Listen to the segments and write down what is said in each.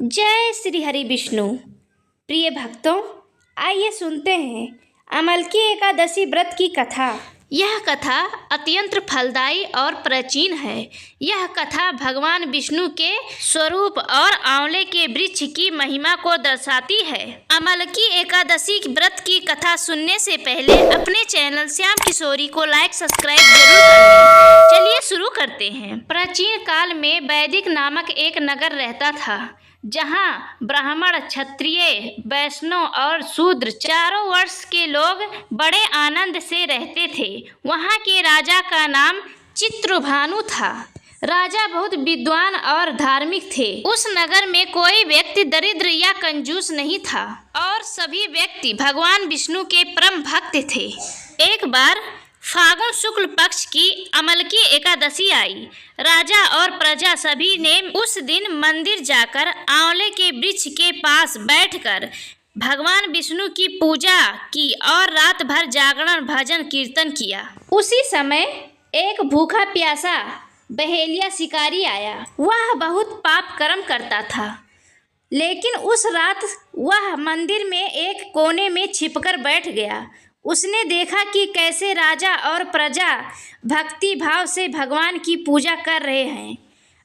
जय श्री हरि विष्णु। प्रिय भक्तों, आइए सुनते हैं अमलकी एकादशी व्रत की कथा। यह कथा अत्यंत फलदायी और प्राचीन है। यह कथा भगवान विष्णु के स्वरूप और आंवले के वृक्ष की महिमा को दर्शाती है। अमलकी एकादशी व्रत की कथा सुनने से पहले अपने चैनल श्याम किशोरी को लाइक सब्सक्राइब जरूर कर लें। चलिए शुरू करते हैं। प्राचीन काल में वैदिक नामक एक नगर रहता था, जहाँ ब्राह्मण, क्षत्रिय, वैष्णव और शूद्र चारों वर्ष के लोग बड़े आनंद से रहते थे। वहाँ के राजा का नाम चित्रभानु था। राजा बहुत विद्वान और धार्मिक थे। उस नगर में कोई व्यक्ति दरिद्र या कंजूस नहीं था और सभी व्यक्ति भगवान विष्णु के परम भक्त थे। एक बार फागुन शुक्ल पक्ष की अमलकी एकादशी आई। राजा और प्रजा सभी ने उस दिन मंदिर जाकर आंवले के वृक्ष के पास बैठकर भगवान विष्णु की पूजा की और रात भर जागरण, भजन, कीर्तन किया। उसी समय एक भूखा प्यासा बहेलिया शिकारी आया। वह बहुत पाप कर्म करता था, लेकिन उस रात वह मंदिर में एक कोने में छिपकर बैठ गया। उसने देखा कि कैसे राजा और प्रजा भक्ति भाव से भगवान की पूजा कर रहे हैं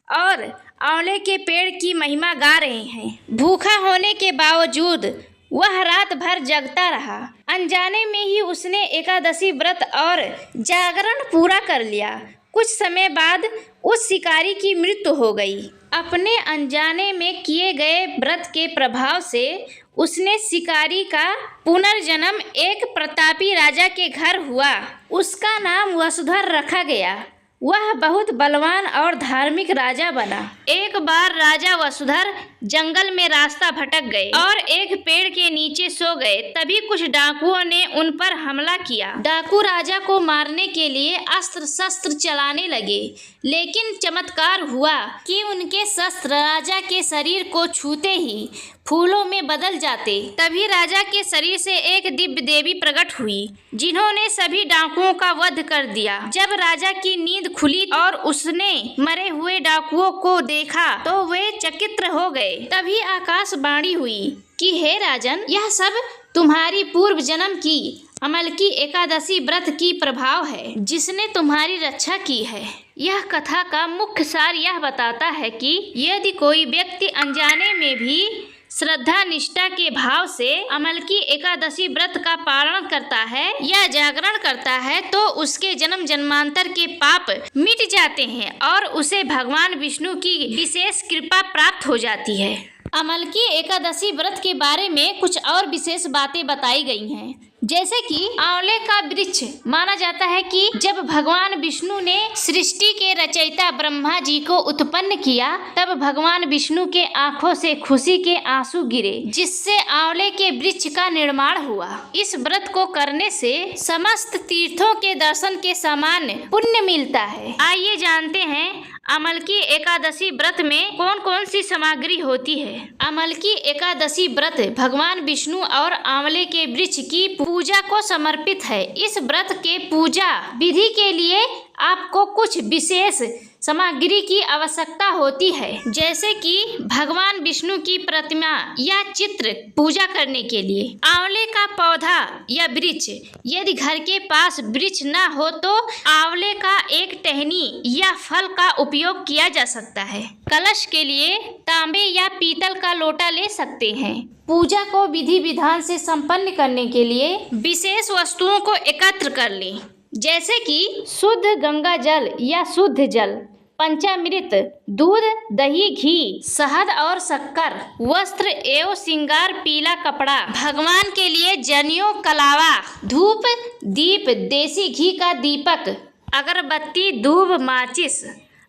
और आंवले के पेड़ की महिमा गा रहे हैं। भूखा होने के बावजूद वह रात भर जगता रहा। अनजाने में ही उसने एकादशी व्रत और जागरण पूरा कर लिया। कुछ समय बाद उस शिकारी की मृत्यु हो गई। अपने अनजाने में किए गए व्रत के प्रभाव से उसने शिकारी का पुनर्जन्म एक प्रतापी राजा के घर हुआ। उसका नाम वसुधर रखा गया। वह बहुत बलवान और धार्मिक राजा बना। एक बार राजा वसुधर जंगल में रास्ता भटक गए और एक पेड़ के नीचे सो गए। तभी कुछ डाकुओं ने उन पर हमला किया। डाकू राजा को मारने के लिए अस्त्र शस्त्र चलाने लगे, लेकिन चमत्कार हुआ कि उनके शस्त्र राजा के शरीर को छूते ही फूलों में बदल जाते। तभी राजा के शरीर से एक दिव्य देवी प्रकट हुई, जिन्होंने सभी डाकुओं का वध कर दिया। जब राजा की नींद खुली और उसने मरे हुए डाकुओं को देखा तो वे चकित हो गए। तभी आकाशवाणी हुई कि हे राजन, यह सब तुम्हारी पूर्व जन्म की अमलकी एकादशी व्रत की प्रभाव है, जिसने तुम्हारी रक्षा की है। यह कथा का मुख्य सार यह बताता है कि यदि कोई व्यक्ति अनजाने में भी श्रद्धा निष्ठा के भाव से अमलकी एकादशी व्रत का पालन करता है या जागरण करता है तो उसके जन्म जन्मांतर के पाप मिट जाते हैं और उसे भगवान विष्णु की विशेष कृपा प्राप्त हो जाती है। अमलकी एकादशी व्रत के बारे में कुछ और विशेष बातें बताई गई हैं, जैसे कि आंवले का वृक्ष माना जाता है कि जब भगवान विष्णु ने सृष्टि के रचयिता ब्रह्मा जी को उत्पन्न किया, तब भगवान विष्णु के आंखों से खुशी के आंसू गिरे, जिससे आंवले के वृक्ष का निर्माण हुआ। इस व्रत को करने से समस्त तीर्थों के दर्शन के समान पुण्य मिलता है। आइए जानते हैं अमलकी एकादशी व्रत में कौन कौन सी सामग्री होती है। अमलकी एकादशी व्रत भगवान विष्णु और आंवले के वृक्ष की पूजा को समर्पित है। इस व्रत के पूजा विधि के लिए आपको कुछ विशेष सामग्री की आवश्यकता होती है, जैसे कि भगवान विष्णु की प्रतिमा या चित्र पूजा करने के लिए आंवले का पौधा या वृक्ष। यदि घर के पास वृक्ष न हो तो आंवले का एक टहनी या फल का उपयोग किया जा सकता है। कलश के लिए तांबे या पीतल का लोटा ले सकते हैं। पूजा को विधि विधान से संपन्न करने के लिए विशेष वस्तुओं को एकत्र कर लें, जैसे कि शुद्ध गंगा जल या शुद्ध जल, पंचामृत, दूध, दही, घी, शहद और शक्कर, वस्त्र एवं श्रृंगार, पीला कपड़ा, भगवान के लिए जनेऊ, कलावा, धूप, दीप, देसी घी का दीपक, अगरबत्ती, दूब, माचिस।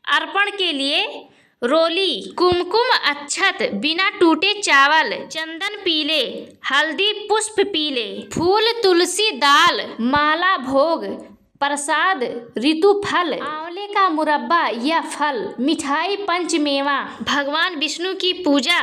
अर्पण के लिए रोली, कुमकुम, अक्षत, बिना टूटे चावल, चंदन पीले, हल्दी पुष्प पीले, फूल, तुलसी, दाल, माला, भोग, प्रसाद, ऋतु फल, आंवले का मुरब्बा या फल, मिठाई, पंचमेवा। भगवान विष्णु की पूजा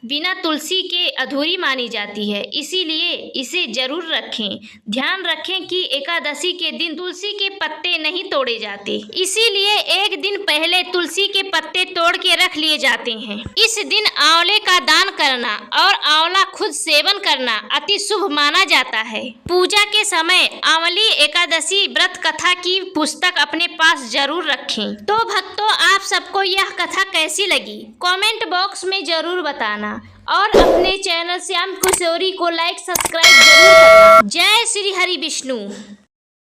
बिना तुलसी के अधूरी मानी जाती है, इसीलिए इसे जरूर रखें। ध्यान रखें कि एकादशी के दिन तुलसी के पत्ते नहीं तोड़े जाते, इसीलिए एक दिन पहले तुलसी के पत्ते तोड़ के रख लिए जाते हैं। इस दिन आंवले का दान करना और आंवला खुद सेवन करना अति शुभ माना जाता है। पूजा के समय आंवली एकादशी व्रत कथा की पुस्तक अपने पास जरूर रखें। तो भक्तों, आप सबको यह कथा कैसी लगी कमेंट बॉक्स में जरूर बताना और अपने चैनल श्याम किशोरी को लाइक सब्सक्राइब जरूर करना। जय श्री हरि विष्णु।